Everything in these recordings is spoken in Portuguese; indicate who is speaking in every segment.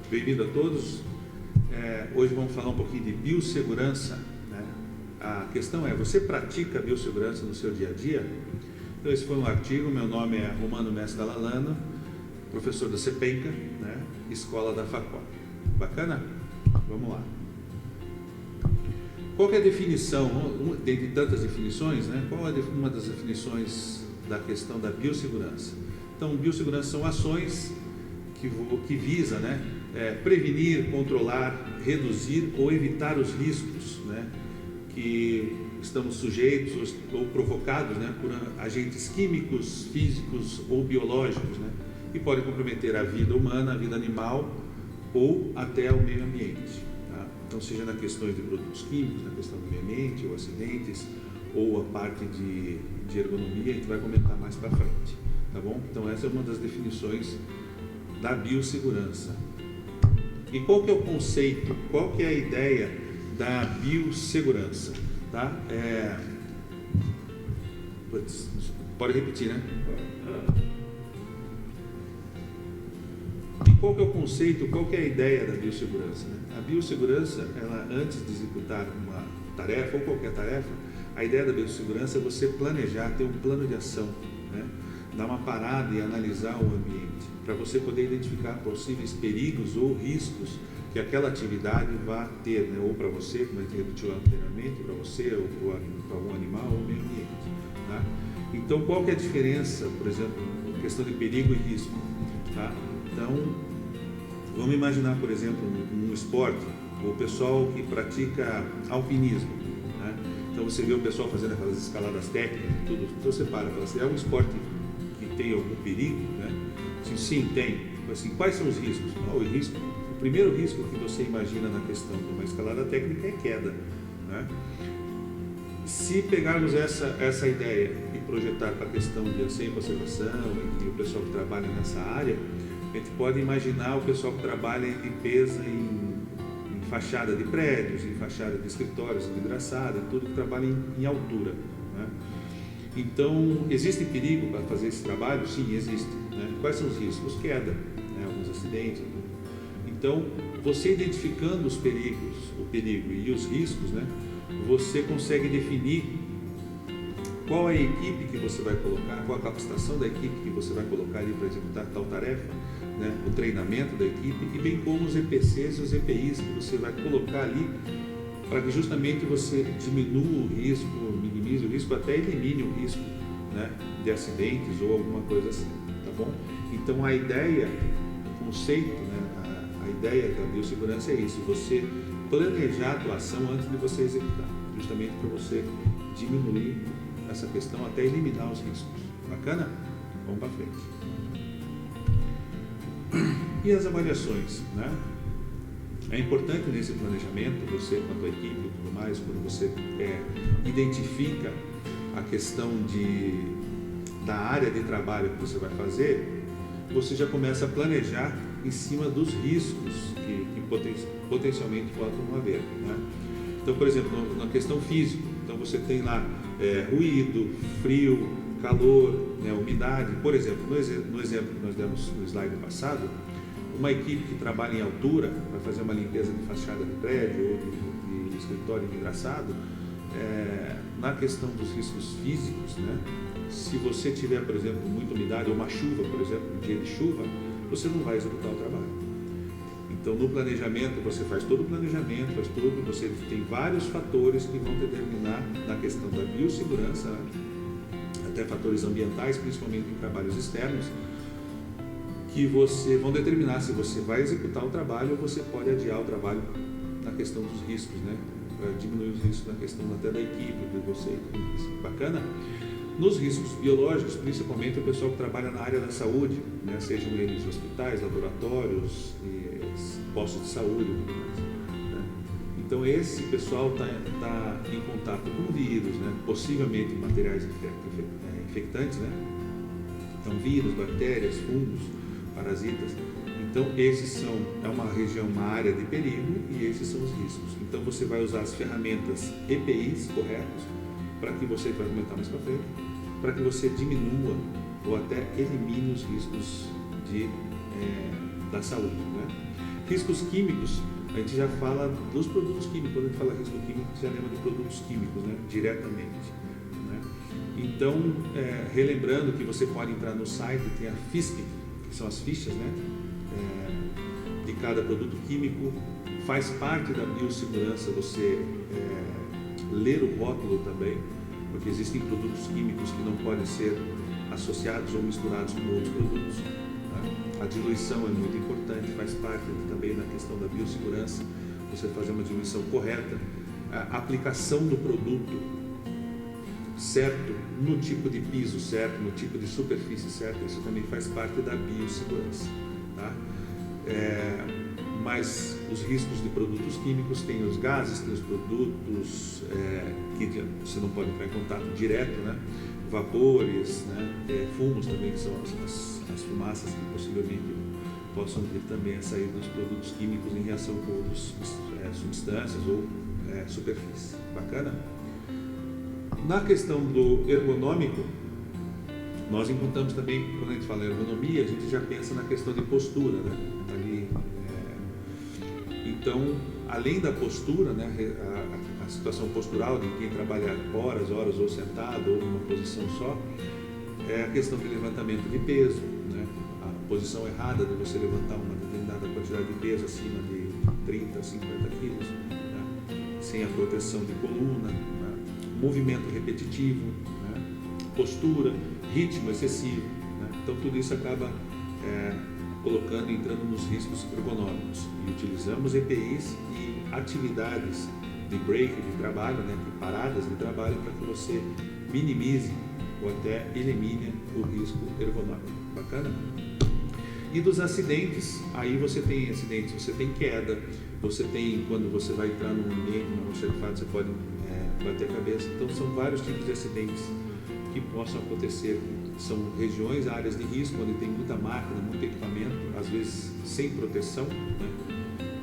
Speaker 1: Bem-vindo a todos. Hoje vamos falar um pouquinho de biossegurança, né? A questão é, você pratica biossegurança no seu dia a dia? Então esse foi um artigo, meu nome é Romano Mestre Dalalano, professor da CEPENCA, né? Escola da FACOP. Bacana? Vamos lá. Qual que é a definição, dentre tantas definições, né? Qual é uma das definições da questão da biossegurança? Então, biossegurança são ações que visa, né, prevenir, controlar, reduzir ou evitar os riscos, né, que estamos sujeitos ou provocados, né, por agentes químicos, físicos ou biológicos, né, que podem comprometer a vida humana, a vida animal ou até o meio ambiente. Tá? Então, seja na questões de produtos químicos, na questão do meio ambiente, ou acidentes, ou a parte de ergonomia, a gente vai comentar mais para frente. Tá bom? Então, essa é uma das definições da biossegurança. E qual que é o conceito, qual que é a ideia da biossegurança? Tá? Pode repetir, né? E qual que é o conceito, qual que é a ideia da biossegurança? Né? A biossegurança, ela, antes de executar uma tarefa ou qualquer tarefa, a ideia da biossegurança é você planejar, ter um plano de ação, né? Dar uma parada e analisar o ambiente, para você poder identificar possíveis perigos ou riscos que aquela atividade vai ter, né? Ou para você, como a gente repetiu anteriormente, para você, ou para algum animal ou meio ambiente. Tá? Então, qual que é a diferença, por exemplo, questão de perigo e risco? Tá? Então, vamos imaginar, por exemplo, um esporte, o pessoal que pratica alpinismo. Né? Então, você vê o pessoal fazendo aquelas escaladas técnicas e tudo, então você para e fala assim, é um esporte que tem algum perigo, né? Sim, tem. Assim, quais são os riscos? O primeiro risco que você imagina na questão de uma escalada técnica é queda, né? Se pegarmos essa ideia e projetar para a questão de ansem e conservação e o pessoal que trabalha nessa área, a gente pode imaginar o pessoal que trabalha em limpeza em fachada de prédios, em fachada de escritórios, vidraçada, tudo que trabalha em altura, né? Então, existe perigo para fazer esse trabalho? Sim, existe. Né? Quais são os riscos? Queda, né? Alguns acidentes. Então, você identificando os perigos, o perigo e os riscos, né? Você consegue definir qual é a equipe que você vai colocar, qual a capacitação da equipe que você vai colocar ali para executar tal tarefa, né? O treinamento da equipe e bem como os EPCs e os EPIs que você vai colocar ali para que justamente você diminua o risco, minimize o risco, até elimine o risco, né, de acidentes ou alguma coisa assim, tá bom? Então a ideia, o conceito, né, a ideia da biossegurança é isso, você planejar a atuação antes de você executar, justamente para você diminuir essa questão até eliminar os riscos. Bacana? Vamos para frente. E as avaliações, né? É importante nesse planejamento, você quanto a equipe e tudo mais, quando você identifica a questão da área de trabalho que você vai fazer, você já começa a planejar em cima dos riscos que potencialmente possam haver, né? Então, por exemplo, na questão física, então você tem lá ruído, frio, calor, né, umidade. Por exemplo, no exemplo que nós demos no slide passado, uma equipe que trabalha em altura para fazer uma limpeza de fachada de prédio ou de escritório envidraçado, na questão dos riscos físicos, né? Se você tiver, por exemplo, muita umidade ou uma chuva, por exemplo, um dia de chuva, você não vai executar o trabalho. Então, no planejamento, você faz todo o planejamento, você tem vários fatores que vão determinar na questão da biossegurança, até fatores ambientais, principalmente em trabalhos externos, que vão determinar se você vai executar o trabalho ou você pode adiar o trabalho na questão dos riscos, né? Para diminuir os riscos na questão até da equipe, de você. Bacana? Nos riscos biológicos, principalmente o pessoal que trabalha na área da saúde, né? Sejam eles hospitais, laboratórios, postos de saúde, né? Então esse pessoal está em contato com vírus, né? Possivelmente materiais infectantes, né? Então vírus, bactérias, fungos, parasitas. Então é uma região, uma área de perigo e esses são os riscos. Então você vai usar as ferramentas EPIs corretas para que você, vai comentar mais para frente, para que você diminua ou até elimine os riscos da saúde, né? Riscos químicos, a gente já fala dos produtos químicos. Quando a gente fala risco químico, a gente já lembra de produtos químicos, né? Diretamente. Né? Então, relembrando que você pode entrar no site, tem a FISC, que são as fichas, né? De cada produto químico. Faz parte da biossegurança você ler o rótulo também, porque existem produtos químicos que não podem ser associados ou misturados com outros produtos. Tá? A diluição é muito importante, faz parte também da questão da biossegurança, você fazer uma diluição correta, a aplicação do produto certo, no tipo de piso certo, no tipo de superfície certa, isso também faz parte da biossegurança. Tá? Mas os riscos de produtos químicos, tem os gases, tem os produtos que você não pode entrar em contato direto, né? Vapores, né? Fumos também, que são as fumaças que possivelmente possam vir também a sair dos produtos químicos em reação com outras substâncias ou superfície. Bacana? Na questão do ergonômico, nós encontramos também, quando a gente fala em ergonomia, a gente já pensa na questão de postura, né? Ali, então, além da postura, né, a situação postural de quem trabalha horas ou sentado ou numa posição só, é a questão de levantamento de peso, né? A posição errada de você levantar uma determinada quantidade de peso acima de 30, 50 quilos, né? Sem a proteção de coluna, né? Movimento repetitivo, né? Postura, ritmo excessivo, né? Então tudo isso acaba entrando nos riscos ergonômicos, e utilizamos EPIs e atividades de break de trabalho, né? De paradas de trabalho, para que você minimize ou até elimine o risco ergonômico. Bacana? E dos acidentes, aí você tem acidentes, você tem queda, você tem, quando você vai entrar num ambiente, num almoxarifado, você pode bater a cabeça. Então são vários tipos de acidentes que possam acontecer. São regiões, áreas de risco, onde tem muita máquina, muito equipamento, às vezes sem proteção, né?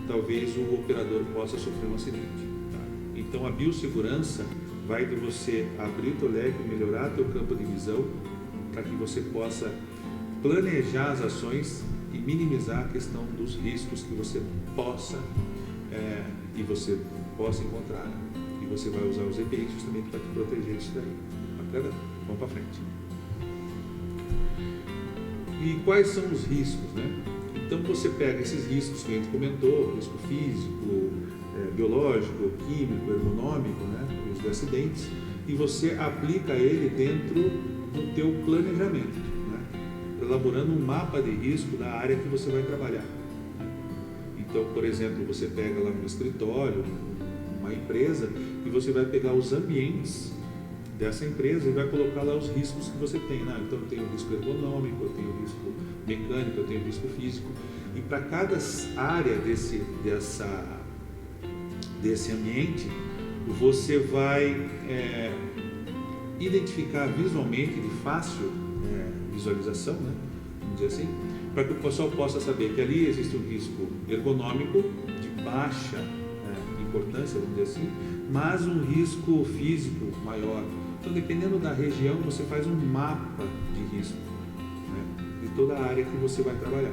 Speaker 1: Talvez o operador possa sofrer um acidente. Tá? Então a biossegurança vai de você abrir o teu leque, melhorar teu campo de visão, para que você possa planejar as ações e minimizar a questão dos riscos que você possa encontrar. E você vai usar os EPIs justamente para te proteger disso daí. Bacana? Vamos para frente. E quais são os riscos, né? Então você pega esses riscos que a gente comentou, risco físico, biológico, químico, ergonômico, né? Os de acidentes, e você aplica ele dentro do teu planejamento, né? Elaborando um mapa de risco da área que você vai trabalhar. Então, por exemplo, você pega lá no escritório, uma empresa, e você vai pegar os ambientes dessa empresa e vai colocar lá os riscos que você tem. Né? Então eu tenho risco ergonômico, eu tenho risco mecânico, eu tenho risco físico, e para cada área desse ambiente você vai identificar visualmente, de fácil visualização, né? Vamos dizer assim, para que o pessoal possa saber que ali existe um risco ergonômico de baixa importância, vamos dizer assim, mas um risco físico maior. Então, dependendo da região, você faz um mapa de risco, né, de toda a área que você vai trabalhar,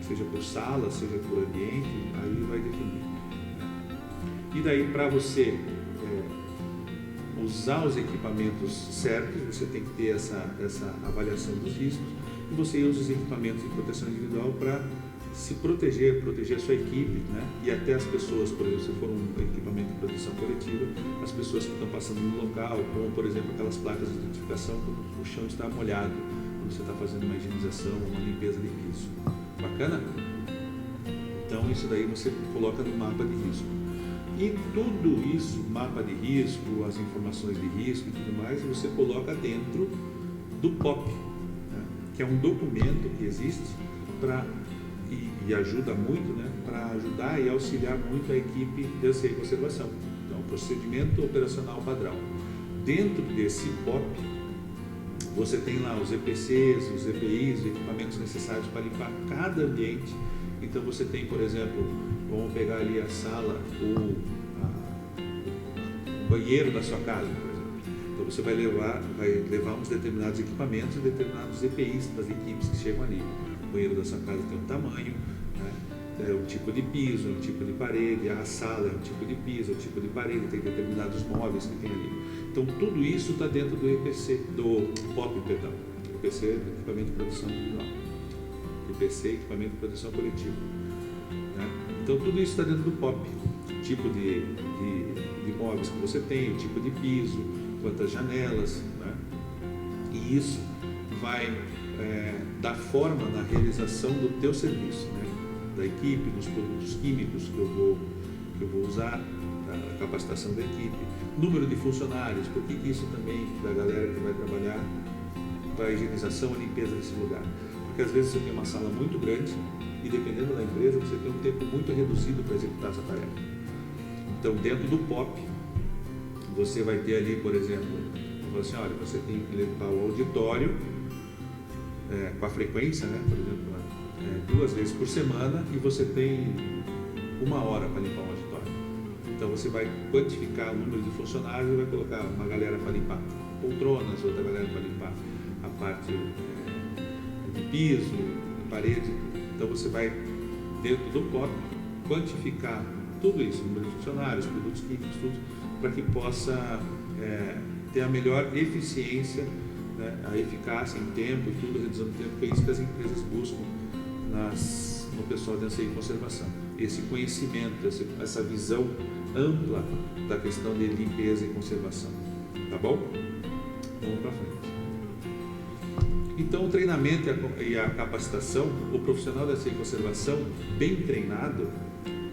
Speaker 1: seja por sala, seja por ambiente, aí vai definir. E daí, para você usar os equipamentos certos, você tem que ter essa avaliação dos riscos, e você usa os equipamentos de proteção individual para se proteger a sua equipe, né? E até as pessoas, por exemplo, se for um equipamento de proteção coletiva, as pessoas que estão passando no local, como por exemplo aquelas placas de identificação quando o chão está molhado, quando você está fazendo uma higienização, uma limpeza de piso. Bacana? Então isso daí você coloca no mapa de risco. E tudo isso, mapa de risco, as informações de risco e tudo mais, você coloca dentro do POP, né? Que é um documento que existe e ajuda muito, né, para ajudar e auxiliar muito a equipe de ACI Conservação. Então, procedimento operacional padrão. Dentro desse POP, você tem lá os EPCs, os EPIs, os equipamentos necessários para limpar cada ambiente. Então, você tem, por exemplo, vamos pegar ali a sala ou o banheiro da sua casa, por exemplo. Então, você vai levar uns determinados equipamentos e determinados EPIs para as equipes que chegam ali. O banheiro da sua casa tem um tamanho, né? é um tipo de piso, é um tipo de parede, a sala é um tipo de piso, é um tipo de parede, tem determinados móveis que tem ali. Então tudo isso está dentro do EPC, do POP, perdão. EPC é equipamento de produção individual. EPC é equipamento de produção coletiva. Né? Então tudo isso está dentro do POP. Tipo de móveis que você tem, o tipo de piso, quantas janelas, né? E isso vai dar forma na realização do teu serviço, né? Da equipe, dos produtos químicos que eu vou usar, da capacitação da equipe, número de funcionários, por que isso também da galera que vai trabalhar para a higienização e limpeza desse lugar. Porque às vezes você tem uma sala muito grande e dependendo da empresa você tem um tempo muito reduzido para executar essa tarefa. Então dentro do POP você vai ter ali, por exemplo, assim, olha, você tem que limpar o auditório com a frequência, né? Por exemplo, 2 vezes por semana e você tem 1 hora para limpar o auditório. Então você vai quantificar o número de funcionários e vai colocar uma galera para limpar poltronas, outra galera para limpar a parte de piso, parede. Então você vai dentro do POP quantificar tudo isso, número de funcionários, produtos químicos, tudo, para que possa ter a melhor eficiência, né, a eficácia em tempo e tudo, reduzindo o tempo, que é isso que as empresas buscam no pessoal de ANSI e conservação. Esse conhecimento, essa visão ampla da questão de limpeza e conservação. Tá bom? Vamos para frente. Então, o treinamento e a capacitação, o profissional da ANSI e conservação bem treinado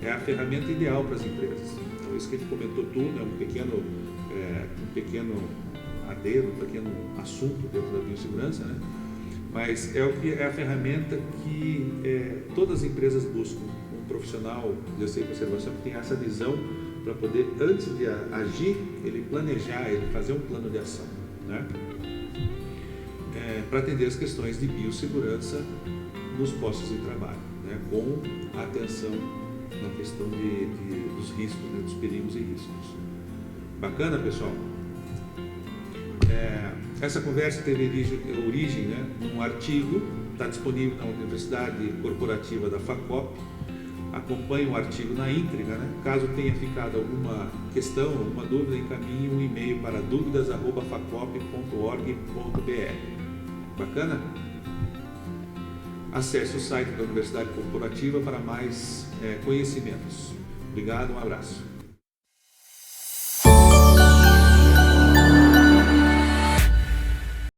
Speaker 1: é a ferramenta ideal para as empresas. Então, isso que a gente comentou tudo é um pequeno adendo, um pequeno assunto dentro da biossegurança, né? Mas é a ferramenta que todas as empresas buscam, um profissional de ANSI e conservação que tenha essa visão para poder, antes de agir, ele planejar, ele fazer um plano de ação, né? Para atender as questões de biossegurança nos postos de trabalho, né? Com atenção na questão dos riscos, né? Dos perigos e riscos. Bacana, pessoal? Essa conversa teve origem, né, num artigo, está disponível na Universidade Corporativa da FACOP. Acompanhe o artigo na íntegra, né? Caso tenha ficado alguma questão, alguma dúvida, encaminhe um e-mail para duvidas@facop.org.br. Bacana? Acesse o site da Universidade Corporativa para mais conhecimentos. Obrigado, um abraço.